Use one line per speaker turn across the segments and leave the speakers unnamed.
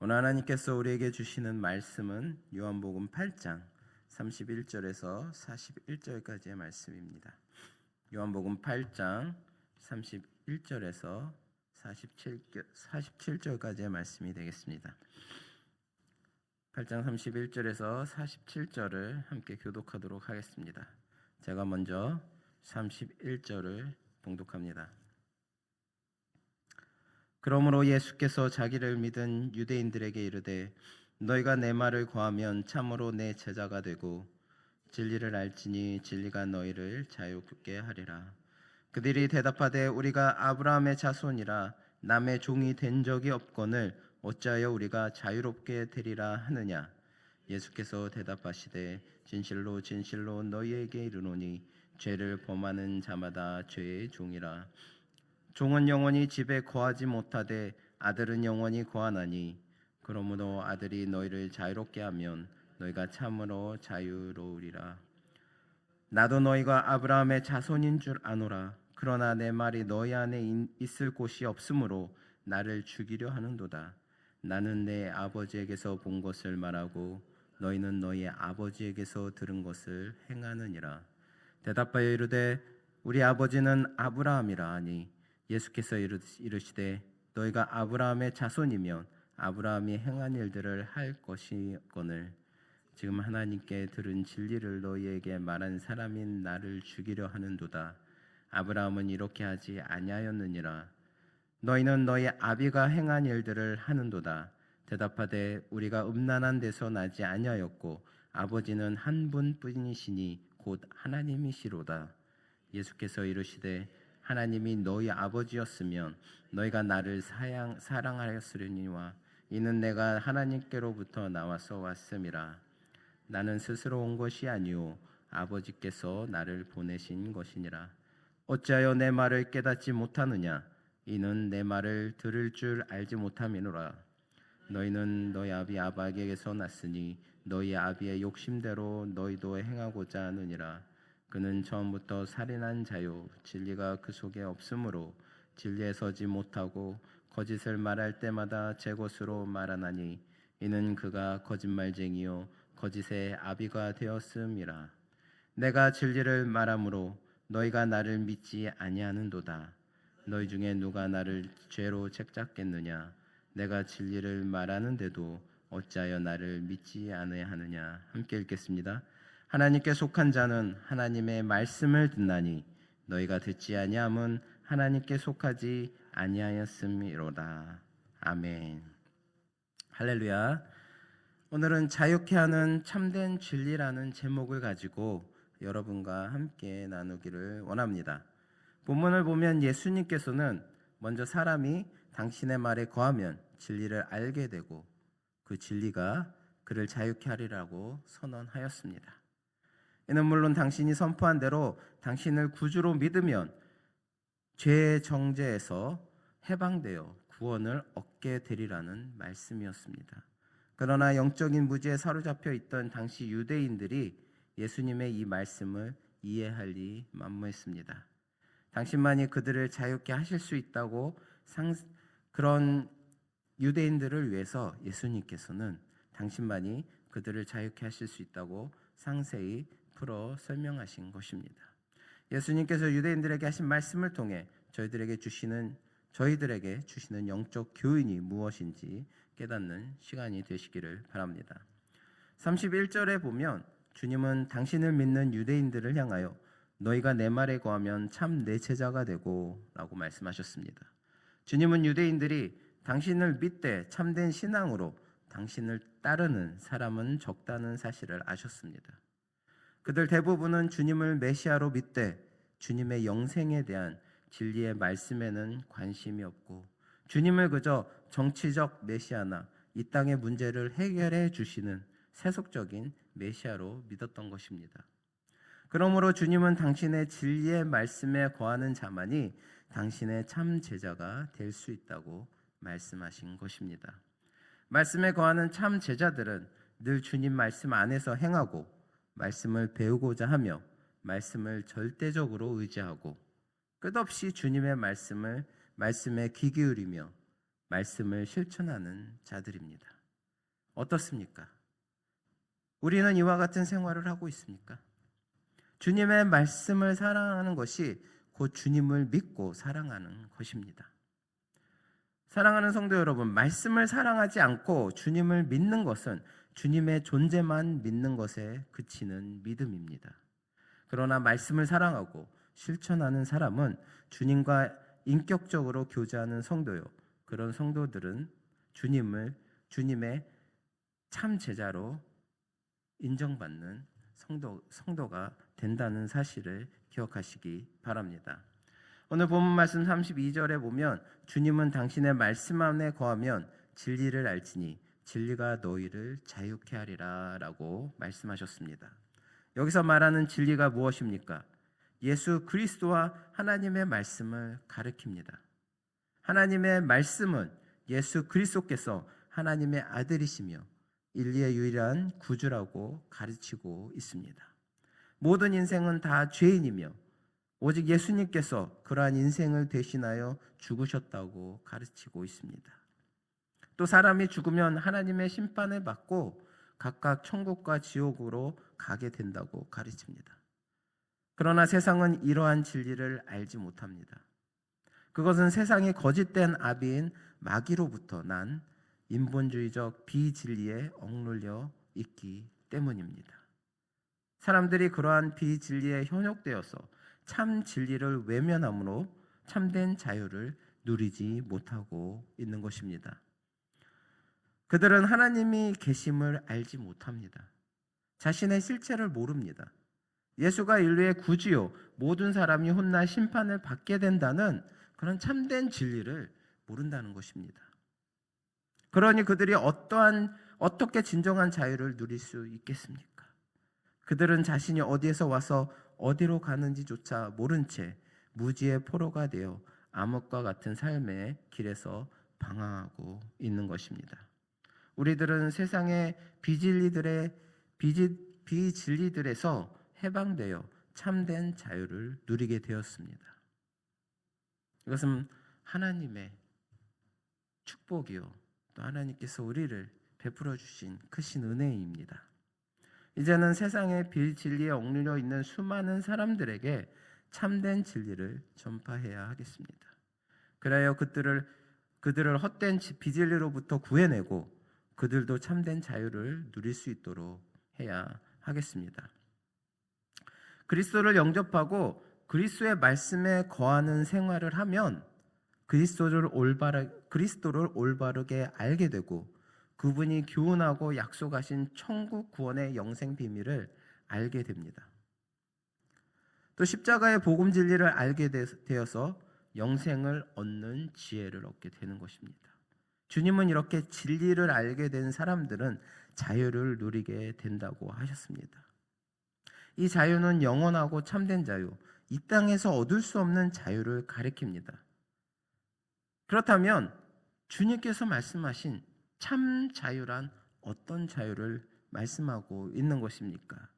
오늘 하나님께서 우리에게 주시는 말씀은 요한복음 8장 31절에서 41절까지의 말씀입니다. 요한복음 8장 31절에서 47절까지의 말씀이 되겠습니다. 8장 31절에서 47절을 함께 교독하도록 하겠습니다. 제가 먼저 31절을 봉독합니다. 그러므로 예수께서 자기를 믿은 유대인들에게 이르되 너희가 내 말을 고하면 참으로 내 제자가 되고 진리를 알지니 진리가 너희를 자유케 하리라. 그들이 대답하되 우리가 아브라함의 자손이라 남의 종이 된 적이 없거늘 어찌하여 우리가 자유롭게 되리라 하느냐. 예수께서 대답하시되 진실로 진실로 너희에게 이르노니 죄를 범하는 자마다 죄의 종이라. 종은 영원히 집에 거하지 못하되 아들은 영원히 거하나니 그러므로 아들이 너희를 자유롭게 하면 너희가 참으로 자유로우리라. 나도 너희가 아브라함의 자손인 줄 아노라. 그러나 내 말이 너희 안에 있을 곳이 없으므로 나를 죽이려 하는도다. 나는 내 아버지에게서 본 것을 말하고 너희는 너희 아버지에게서 들은 것을 행하느니라. 대답하여 이르되 우리 아버지는 아브라함이라 하니 예수께서 이르시되 너희가 아브라함의 자손이면 아브라함이 행한 일들을 할 것이거늘 지금 하나님께 들은 진리를 너희에게 말한 사람인 나를 죽이려 하는도다. 아브라함은 이렇게 하지 아니하였느니라. 너희는 너희 아비가 행한 일들을 하는도다. 대답하되 우리가 음란한 데서 나지 아니하였고 아버지는 한 분뿐이시니 곧 하나님이시로다. 예수께서 이르시되 하나님이 너희 아버지였으면 너희가 나를 사랑하였으려니와 이는 내가 하나님께로부터 나와서 왔음이라. 나는 스스로 온 것이 아니오 아버지께서 나를 보내신 것이니라. 어찌하여 내 말을 깨닫지 못하느냐. 이는 내 말을 들을 줄 알지 못함이노라. 너희는 너희 아비 아박에게서 났으니 너희 아비의 욕심대로 너희도 행하고자 하느니라. 그는 처음부터 살인한 자요 진리가 그 속에 없으므로 진리에 서지 못하고 거짓을 말할 때마다 제 것으로 말하나니 이는 그가 거짓말쟁이요 거짓의 아비가 되었음이라. 내가 진리를 말하므로 너희가 나를 믿지 아니하는도다. 너희 중에 누가 나를 죄로 책잡겠느냐. 내가 진리를 말하는데도 어찌하여 나를 믿지 아니하느냐. 함께 읽겠습니다. 하나님께 속한 자는 하나님의 말씀을 듣나니 너희가 듣지 아니함은 하나님께 속하지 아니하였음이로다. 아멘. 할렐루야. 오늘은 자유케 하는 참된 진리라는 제목을 가지고 여러분과 함께 나누기를 원합니다. 본문을 보면 예수님께서는 먼저 사람이 당신의 말에 거하면 진리를 알게 되고 그 진리가 그를 자유케 하리라고 선언하였습니다. 이는 물론 당신이 선포한 대로 당신을 구주로 믿으면 죄의 정죄에서 해방되어 구원을 얻게 되리라는 말씀이었습니다. 그러나 영적인 무지에 사로잡혀 있던 당시 유대인들이 예수님의 이 말씀을 이해할 리 만무했습니다. 당신만이 그들을 자유케 하실 수 있다고 그런 유대인들을 위해서 예수님께서는 당신만이 그들을 자유케 하실 수 있다고 상세히 풀어 설명하신 것입니다. 예수님께서 유대인들에게 하신 말씀을 통해 저희들에게 주시는 영적 교훈이 무엇인지 깨닫는 시간이 되시기를 바랍니다. 31절에 보면 주님은 당신을 믿는 유대인들을 향하여 너희가 내 말에 거하면 참 내 제자가 되고 라고 말씀하셨습니다. 주님은 유대인들이 당신을 믿되 참된 신앙으로 당신을 따르는 사람은 적다는 사실을 아셨습니다. 그들 대부분은 주님을 메시아로 믿되 주님의 영생에 대한 진리의 말씀에는 관심이 없고 주님을 그저 정치적 메시아나 이 땅의 문제를 해결해 주시는 세속적인 메시아로 믿었던 것입니다. 그러므로 주님은 당신의 진리의 말씀에 거하는 자만이 당신의 참 제자가 될 수 있다고 말씀하신 것입니다. 말씀에 거하는 참 제자들은 늘 주님 말씀 안에서 행하고 말씀을 배우고자 하며 말씀을 절대적으로 의지하고 끝없이 주님의 말씀에 귀 기울이며 말씀을 실천하는 자들입니다. 어떻습니까? 우리는 이와 같은 생활을 하고 있습니까? 주님의 말씀을 사랑하는 것이 곧 주님을 믿고 사랑하는 것입니다. 사랑하는 성도 여러분, 말씀을 사랑하지 않고 주님을 믿는 것은 주님의 존재만 믿는 것에 그치는 믿음입니다. 그러나 말씀을 사랑하고 실천하는 사람은 주님과 인격적으로 교제하는 성도요. 그런 성도들은 주님의 참 제자로 인정받는 성도가 된다는 사실을 기억하시기 바랍니다. 오늘 본문 말씀 32절에 보면 주님은 당신의 말씀 안에 거하면 진리를 알지니 진리가 너희를 자유케 하리라 라고 말씀하셨습니다. 여기서 말하는 진리가 무엇입니까? 예수 그리스도와 하나님의 말씀을 가리킵니다. 하나님의 말씀은 예수 그리스도께서 하나님의 아들이시며 인류의 유일한 구주라고 가르치고 있습니다. 모든 인생은 다 죄인이며 오직 예수님께서 그러한 인생을 대신하여 죽으셨다고 가르치고 있습니다. 또 사람이 죽으면 하나님의 심판을 받고 각각 천국과 지옥으로 가게 된다고 가르칩니다. 그러나 세상은 이러한 진리를 알지 못합니다. 그것은 세상의 거짓된 아비인 마귀로부터 난 인본주의적 비진리에 억눌려 있기 때문입니다. 사람들이 그러한 비진리에 현혹되어서 참 진리를 외면함으로 참된 자유를 누리지 못하고 있는 것입니다. 그들은 하나님이 계심을 알지 못합니다. 자신의 실체를 모릅니다. 예수가 인류의 구주요 모든 사람이 혼나 심판을 받게 된다는 그런 참된 진리를 모른다는 것입니다. 그러니 그들이 어떻게 진정한 자유를 누릴 수 있겠습니까? 그들은 자신이 어디에서 와서 어디로 가는지조차 모른 채 무지의 포로가 되어 암흑과 같은 삶의 길에서 방황하고 있는 것입니다. 우리들은 세상의 비진리들에서 해방되어 참된 자유를 누리게 되었습니다. 이것은 하나님의 축복이요 또 하나님께서 우리를 베풀어 주신 크신 은혜입니다. 이제는 세상의 비진리에 억눌려 있는 수많은 사람들에게 참된 진리를 전파해야 하겠습니다. 그래야 그들을 헛된 비진리로부터 구해내고 그들도 참된 자유를 누릴 수 있도록 해야 하겠습니다. 그리스도를 영접하고 그리스도의 말씀에 거하는 생활을 하면 그리스도를 올바르게 알게 되고 그분이 교훈하고 약속하신 천국 구원의 영생 비밀을 알게 됩니다. 또 십자가의 복음 진리를 알게 되어서 영생을 얻는 지혜를 얻게 되는 것입니다. 주님은 이렇게 진리를 알게 된 사람들은 자유를 누리게 된다고 하셨습니다. 이 자유는 영원하고 참된 자유, 이 땅에서 얻을 수 없는 자유를 가리킵니다. 그렇다면 주님께서 말씀하신 참 자유란 어떤 자유를 말씀하고 있는 것입니까?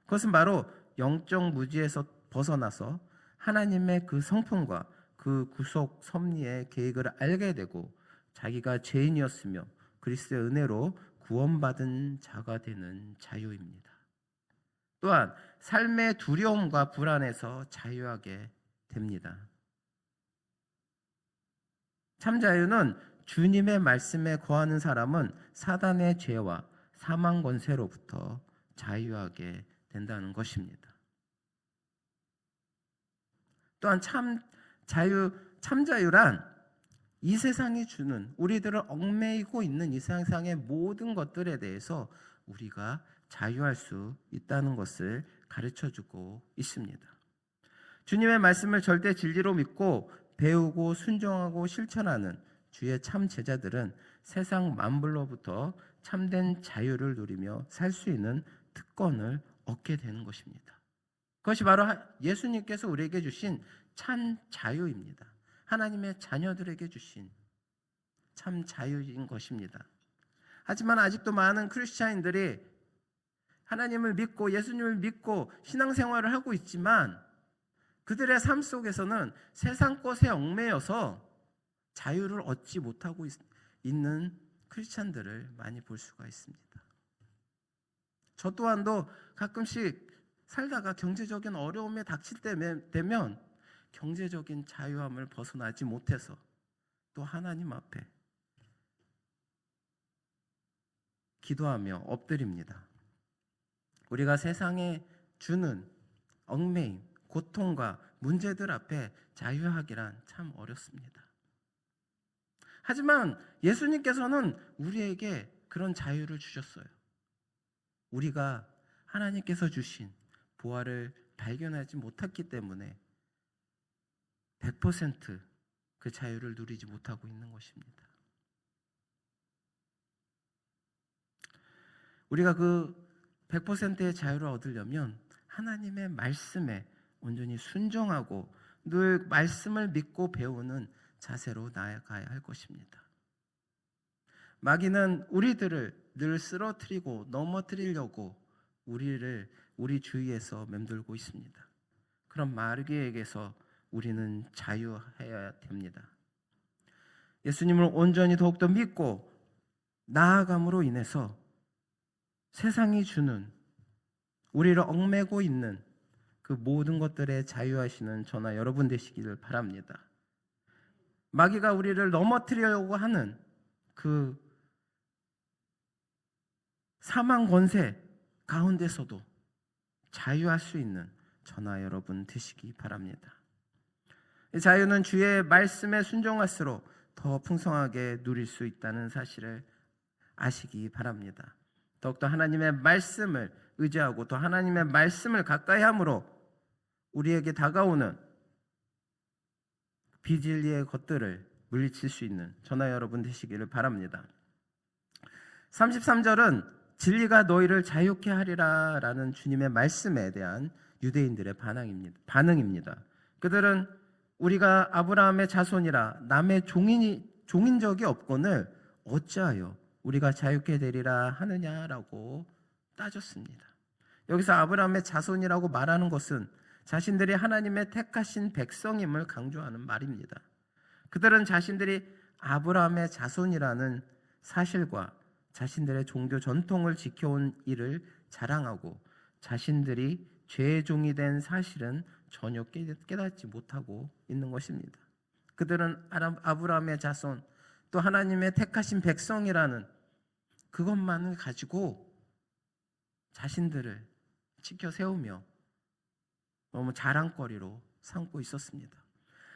그것은 바로 영적 무지에서 벗어나서 하나님의 그 성품과 그 구속 섭리의 계획을 알게 되고 자기가 죄인이었으며 그리스도의 은혜로 구원받은 자가 되는 자유입니다. 또한 삶의 두려움과 불안에서 자유하게 됩니다. 참 자유는 주님의 말씀에 거하는 사람은 사단의 죄와 사망 권세로부터 자유하게 된다는 것입니다. 또한 참 자유란 이 세상이 주는 우리들을 얽매이고 있는 이 세상의 모든 것들에 대해서 우리가 자유할 수 있다는 것을 가르쳐주고 있습니다. 주님의 말씀을 절대 진리로 믿고 배우고 순종하고 실천하는 주의 참 제자들은 세상 만물로부터 참된 자유를 누리며 살 수 있는 특권을 얻게 되는 것입니다. 그것이 바로 예수님께서 우리에게 주신 참 자유입니다. 하나님의 자녀들에게 주신 참 자유인 것입니다. 하지만 아직도 많은 크리스찬인들이 하나님을 믿고 예수님을 믿고 신앙생활을 하고 있지만 그들의 삶 속에서는 세상 것에 얽매여서 자유를 얻지 못하고 있는 크리스찬들을 많이 볼 수가 있습니다. 저 또한도 가끔씩 살다가 경제적인 어려움에 닥칠 때 되면 경제적인 자유함을 벗어나지 못해서 또 하나님 앞에 기도하며 엎드립니다. 우리가 세상에 주는 얽매임, 고통과 문제들 앞에 자유하기란 참 어렵습니다. 하지만 예수님께서는 우리에게 그런 자유를 주셨어요. 우리가 하나님께서 주신 보화를 발견하지 못했기 때문에 100% 자유를 누리지 못하고 있는 것입니다. 우리가 100%의 자유를 얻으려면 하나님의 말씀에 온전히 순종하고 늘 말씀을 믿고 배우는 자세로 나아가야 할 것입니다. 마귀는 우리들을 늘 쓰러뜨리고 넘어뜨리려고 우리 주위에서 맴돌고 있습니다. 그럼 마귀에게서 우리는 자유해야 됩니다. 예수님을 온전히 더욱더 믿고 나아감으로 인해서 세상이 주는 우리를 얽매고 있는 그 모든 것들에 자유하시는 저나 여러분 되시기를 바랍니다. 마귀가 우리를 넘어뜨리려고 하는 그 사망 권세 가운데서도 자유할 수 있는 저나 여러분 되시기 바랍니다. 이 자유는 주의 말씀에 순종할수록 더 풍성하게 누릴 수 있다는 사실을 아시기 바랍니다. 더욱더 하나님의 말씀을 의지하고 또 하나님의 말씀을 가까이 함으로 우리에게 다가오는 비진리의 것들을 물리칠 수 있는 저나 여러분 되시기를 바랍니다. 33절은 진리가 너희를 자유케 하리라 라는 주님의 말씀에 대한 유대인들의 반응입니다. 그들은 우리가 아브라함의 자손이라 남의 종인 적이 없거늘 어찌하여 우리가 자유케 되리라 하느냐라고 따졌습니다. 여기서 아브라함의 자손이라고 말하는 것은 자신들이 하나님의 택하신 백성임을 강조하는 말입니다. 그들은 자신들이 아브라함의 자손이라는 사실과 자신들의 종교 전통을 지켜온 일을 자랑하고 자신들이 죄의 종이 된 사실은 전혀 깨닫지 못하고 있는 것입니다. 그들은 아브라함의 자손 또 하나님의 택하신 백성이라는 그것만을 가지고 자신들을 지켜 세우며 너무 자랑거리로 삼고 있었습니다.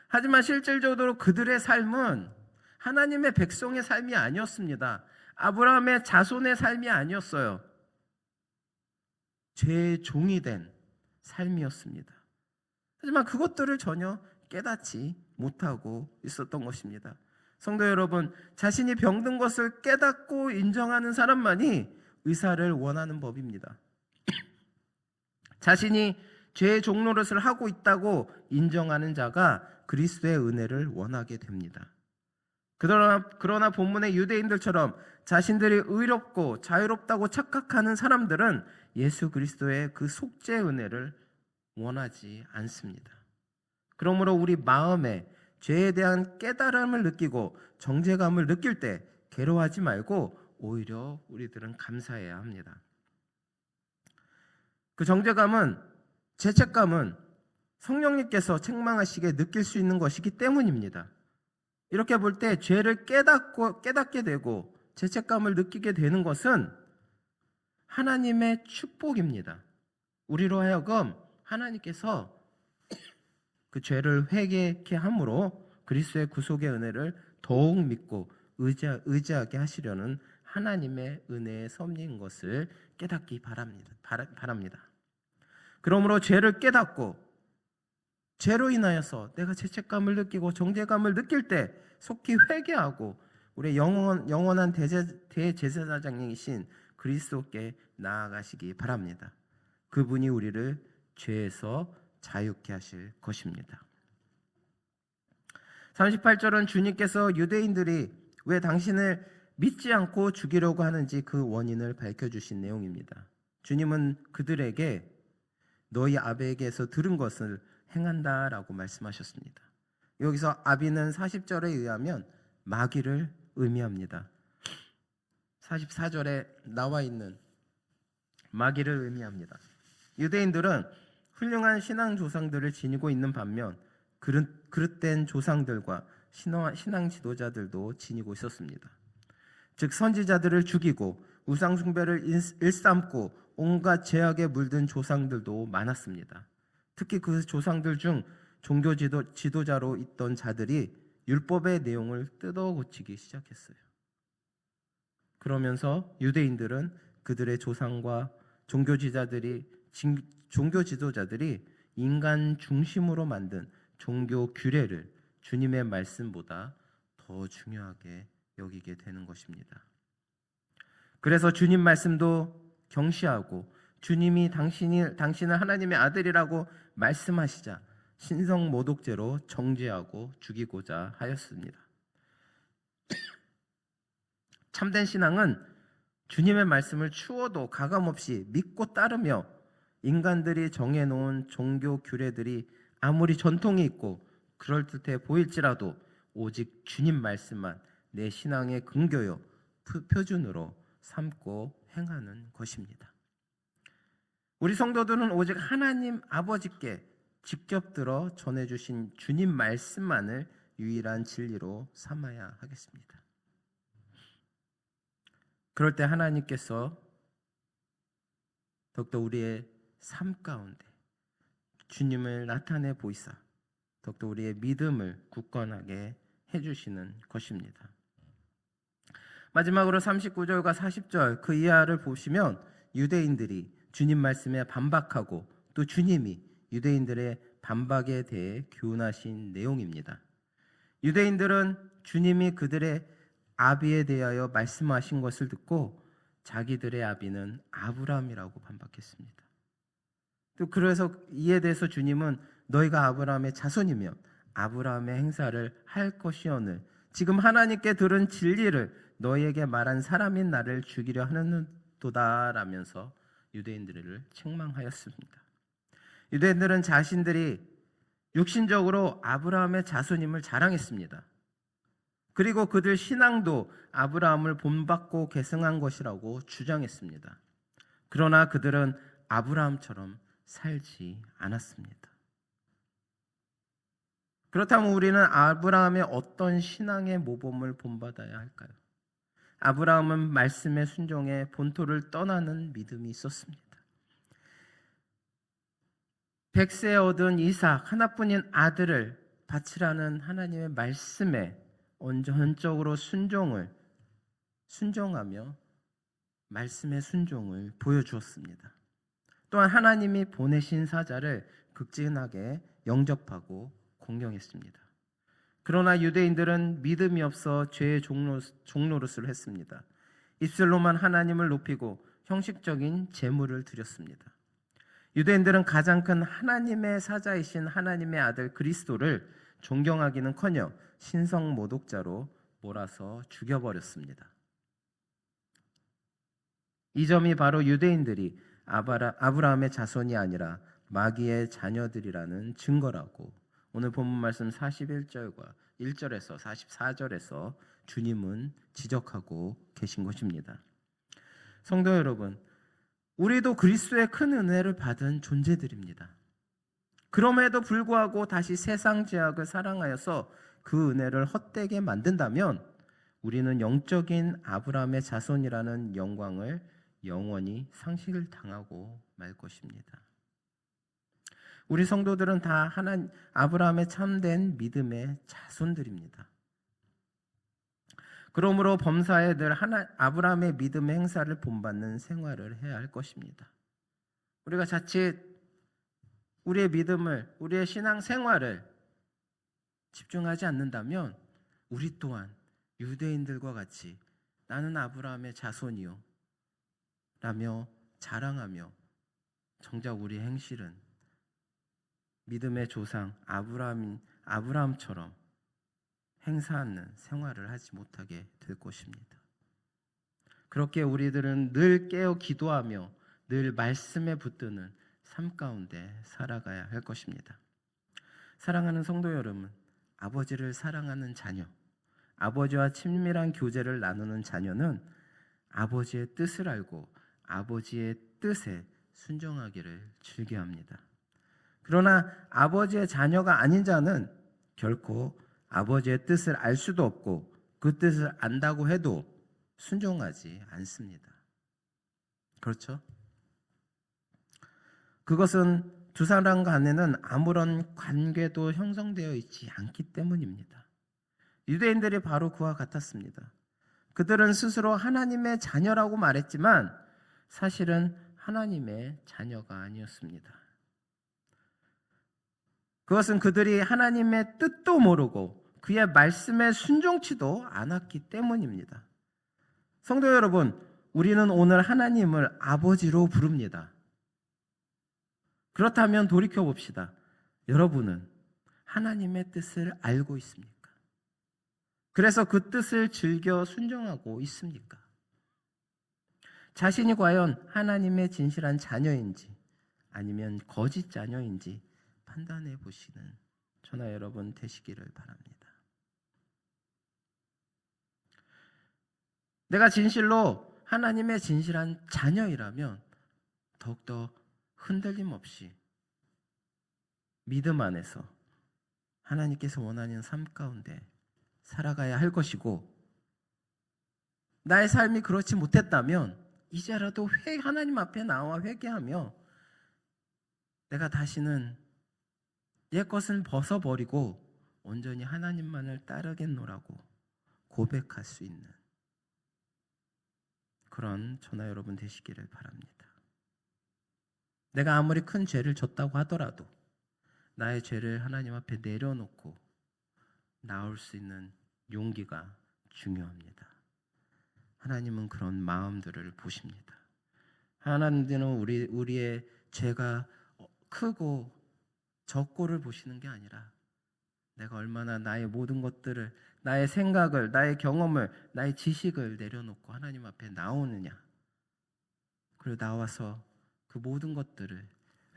하지만 실질적으로 그들의 삶은 하나님의 백성의 삶이 아니었습니다. 아브라함의 자손의 삶이 아니었어요. 죄의 종이 된 삶이었습니다. 하지만 그것들을 전혀 깨닫지 못하고 있었던 것입니다. 성도 여러분, 자신이 병든 것을 깨닫고 인정하는 사람만이 의사를 원하는 법입니다. 자신이 죄의 종노릇을 하고 있다고 인정하는 자가 그리스도의 은혜를 원하게 됩니다. 그러나 본문의 유대인들처럼 자신들이 의롭고 자유롭다고 착각하는 사람들은 예수 그리스도의 그 속죄 은혜를 원하지 않습니다. 그러므로 우리 마음에 죄에 대한 깨달음을 느끼고 정죄감을 느낄 때 괴로워하지 말고 오히려 우리들은 감사해야 합니다. 그 정죄감은, 죄책감은 성령님께서 책망하시게 느낄 수 있는 것이기 때문입니다. 이렇게 볼 때 죄를 깨닫게 되고 죄책감을 느끼게 되는 것은 하나님의 축복입니다. 우리로 하여금 하나님께서 그 죄를 회개케 함으로 그리스도의 구속의 은혜를 더욱 믿고 의지하게 하시려는 하나님의 은혜의 섭리인 것을 깨닫기 바랍니다. 그러므로 죄를 깨닫고 죄로 인하여서 내가 죄책감을 느끼고 정죄감을 느낄 때 속히 회개하고 우리의 영원한 대제사장이신 그리스도께 나아가시기 바랍니다. 그분이 우리를 죄에서 자유케 하실 것입니다. 38절은 주님께서 유대인들이 왜 당신을 믿지 않고 죽이려고 하는지 그 원인을 밝혀주신 내용입니다. 주님은 그들에게 너희 아비에게서 들은 것을 행한다라고 말씀하셨습니다. 여기서 아비는 40절에 의하면 마귀를 의미합니다. 44절에 나와 있는 마귀를 의미합니다. 유대인들은 훌륭한 신앙 조상들을 지니고 있는 반면 그릇된 조상들과 신앙 지도자들도 지니고 있었습니다. 즉 선지자들을 죽이고 우상 숭배를 일삼고 온갖 죄악에 물든 조상들도 많았습니다. 특히 그 조상들 중 종교 지도자로 있던 자들이 율법의 내용을 뜯어 고치기 시작했어요. 그러면서 유대인들은 그들의 조상과 종교 지도자들이 인간 중심으로 만든 종교 규례를 주님의 말씀보다 더 중요하게 여기게 되는 것입니다. 그래서 주님 말씀도 경시하고 주님이 당신을 하나님의 아들이라고 말씀하시자 신성 모독죄로 정죄하고 죽이고자 하였습니다. 참된 신앙은 주님의 말씀을 추워도 가감없이 믿고 따르며 인간들이 정해놓은 종교 규례들이 아무리 전통이 있고 그럴듯해 보일지라도 오직 주님 말씀만 내 신앙의 근거요 표준으로 삼고 행하는 것입니다. 우리 성도들은 오직 하나님 아버지께 직접 들어 전해주신 주님 말씀만을 유일한 진리로 삼아야 하겠습니다. 그럴 때 하나님께서 더욱더 우리의 삶 가운데 주님을 나타내 보이사 더욱더 우리의 믿음을 굳건하게 해주시는 것입니다. 마지막으로 39절과 40절 그 이하를 보시면 유대인들이 주님 말씀에 반박하고 또 주님이 유대인들의 반박에 대해 교훈하신 내용입니다. 유대인들은 주님이 그들의 아비에 대하여 말씀하신 것을 듣고 자기들의 아비는 아브라함이라고 반박했습니다. 또 그래서 이에 대해서 주님은 너희가 아브라함의 자손이며 아브라함의 행사를 할 것이오늘 지금 하나님께 들은 진리를 너희에게 말한 사람인 나를 죽이려 하는도다 라면서 유대인들을 책망하였습니다. 유대인들은 자신들이 육신적으로 아브라함의 자손임을 자랑했습니다. 그리고 그들 신앙도 아브라함을 본받고 계승한 것이라고 주장했습니다. 그러나 그들은 아브라함처럼 살지 않았습니다. 그렇다면 우리는 아브라함의 어떤 신앙의 모범을 본받아야 할까요? 아브라함은 말씀의 순종에 본토를 떠나는 믿음이 있었습니다. 백세에 얻은 이삭 하나뿐인 아들을 바치라는 하나님의 말씀에 온전적으로 순종하며 말씀의 순종을 보여주었습니다. 또한 하나님이 보내신 사자를 극진하게 영접하고 공경했습니다. 그러나 유대인들은 믿음이 없어 죄의 종노릇을 했습니다. 입술로만 하나님을 높이고 형식적인 제물을 드렸습니다. 유대인들은 가장 큰 하나님의 사자이신 하나님의 아들 그리스도를 존경하기는커녕 신성 모독자로 몰아서 죽여버렸습니다. 이 점이 바로 유대인들이 아브라함의 자손이 아니라 마귀의 자녀들이라는 증거라고 오늘 본문 말씀 41절과 1절에서 44절에서 주님은 지적하고 계신 것입니다. 성도 여러분, 우리도 그리스도의 큰 은혜를 받은 존재들입니다. 그럼에도 불구하고 다시 세상 죄악을 사랑하여서 그 은혜를 헛되게 만든다면 우리는 영적인 아브라함의 자손이라는 영광을 영원히 상실을 당하고 말 것입니다. 우리 성도들은 다 아브라함의 참된 믿음의 자손들입니다. 그러므로 범사에 늘 아브라함의 믿음의 행사를 본받는 생활을 해야 할 것입니다. 우리가 자칫 우리의 믿음을, 우리의 신앙 생활을 집중하지 않는다면 우리 또한 유대인들과 같이 나는 아브라함의 자손이요 라며 자랑하며 정작 우리 행실은 믿음의 조상 아브라함처럼 행사하는 생활을 하지 못하게 될 것입니다. 그렇게 우리들은 늘 깨어 기도하며 늘 말씀에 붙드는 삶 가운데 살아가야 할 것입니다. 사랑하는 성도 여러분, 아버지를 사랑하는 자녀, 아버지와 친밀한 교제를 나누는 자녀는 아버지의 뜻을 알고 아버지의 뜻에 순종하기를 즐겨합니다. 그러나 아버지의 자녀가 아닌 자는 결코 아버지의 뜻을 알 수도 없고 그 뜻을 안다고 해도 순종하지 않습니다. 그렇죠? 그것은 두 사람 간에는 아무런 관계도 형성되어 있지 않기 때문입니다. 유대인들이 바로 그와 같았습니다. 그들은 스스로 하나님의 자녀라고 말했지만 사실은 하나님의 자녀가 아니었습니다. 그것은 그들이 하나님의 뜻도 모르고 그의 말씀에 순종치도 않았기 때문입니다. 성도 여러분, 우리는 오늘 하나님을 아버지로 부릅니다. 그렇다면 돌이켜 봅시다. 여러분은 하나님의 뜻을 알고 있습니까? 그래서 그 뜻을 즐겨 순종하고 있습니까? 자신이 과연 하나님의 진실한 자녀인지 아니면 거짓 자녀인지 판단해 보시는 저나 여러분 되시기를 바랍니다. 내가 진실로 하나님의 진실한 자녀이라면 더욱더 흔들림 없이 믿음 안에서 하나님께서 원하는 삶 가운데 살아가야 할 것이고, 나의 삶이 그렇지 못했다면 이제라도 하나님 앞에 나와 회개하며 내가 다시는 옛 것은 벗어버리고 온전히 하나님만을 따르겠노라고 고백할 수 있는 그런 저나 여러분 되시기를 바랍니다. 내가 아무리 큰 죄를 졌다고 하더라도 나의 죄를 하나님 앞에 내려놓고 나올 수 있는 용기가 중요합니다. 하나님은 그런 마음들을 보십니다. 하나님은 우리의 죄가 크고 적고를 보시는 게 아니라 내가 얼마나 나의 모든 것들을, 나의 생각을, 나의 경험을, 나의 지식을 내려놓고 하나님 앞에 나오느냐, 그리고 나와서 그 모든 것들을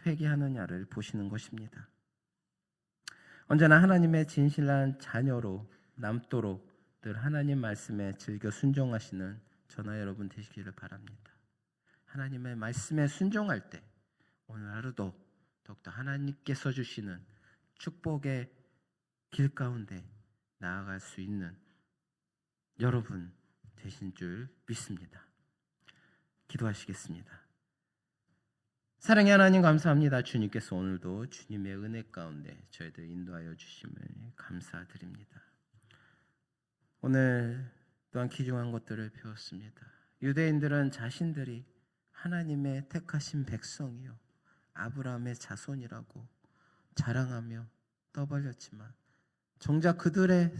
회개하느냐를 보시는 것입니다. 언제나 하나님의 진실한 자녀로 남도록 늘 하나님 말씀에 즐겨 순종하시는 저나 여러분 되시기를 바랍니다. 하나님의 말씀에 순종할 때 오늘 하루도 더욱더 하나님께서 주시는 축복의 길 가운데 나아갈 수 있는 여러분 되신 줄 믿습니다. 기도하시겠습니다. 사랑의 하나님, 감사합니다. 주님께서 오늘도 주님의 은혜 가운데 저희들 인도하여 주심을 감사드립니다. 오늘 또한 귀중한 것들을 배웠습니다. 유대인들은 자신들이 하나님의 택하신 백성이요 아브라함의 자손이라고 자랑하며 떠벌렸지만 정작 그들의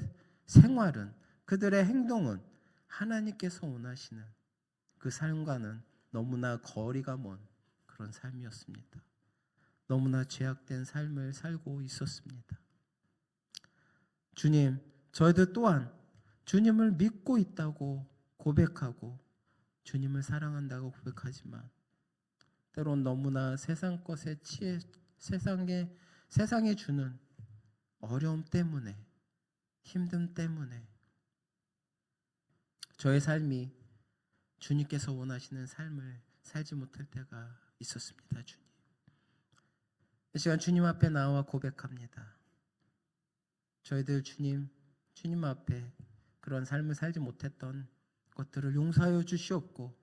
생활은, 그들의 행동은 하나님께서 원하시는 그 삶과는 너무나 거리가 먼 그런 삶이었습니다. 너무나 죄악된 삶을 살고 있었습니다. 주님, 저희들 또한 주님을 믿고 있다고 고백하고 주님을 사랑한다고 고백하지만 때론 너무나 세상 것에 취해 세상에 주는 어려움 때문에, 힘듦 때문에 저의 삶이 주님께서 원하시는 삶을 살지 못할 때가 있었습니다. 주님, 이 시간 주님 앞에 나와 고백합니다. 저희들 주님 앞에 그런 삶을 살지 못했던 것들을 용서하여 주시옵고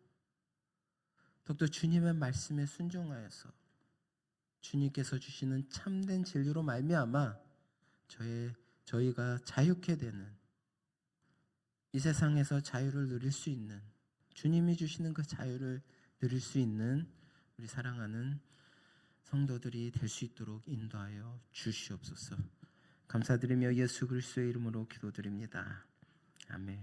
더욱더 주님의 말씀에 순종하여서 주님께서 주시는 참된 진리로 말미암아 저희가 자유케 되는, 이 세상에서 자유를 누릴 수 있는, 주님이 주시는 그 자유를 누릴 수 있는 우리 사랑하는 성도들이 될 수 있도록 인도하여 주시옵소서. 감사드리며 예수 그리스도의 이름으로 기도드립니다. 아멘.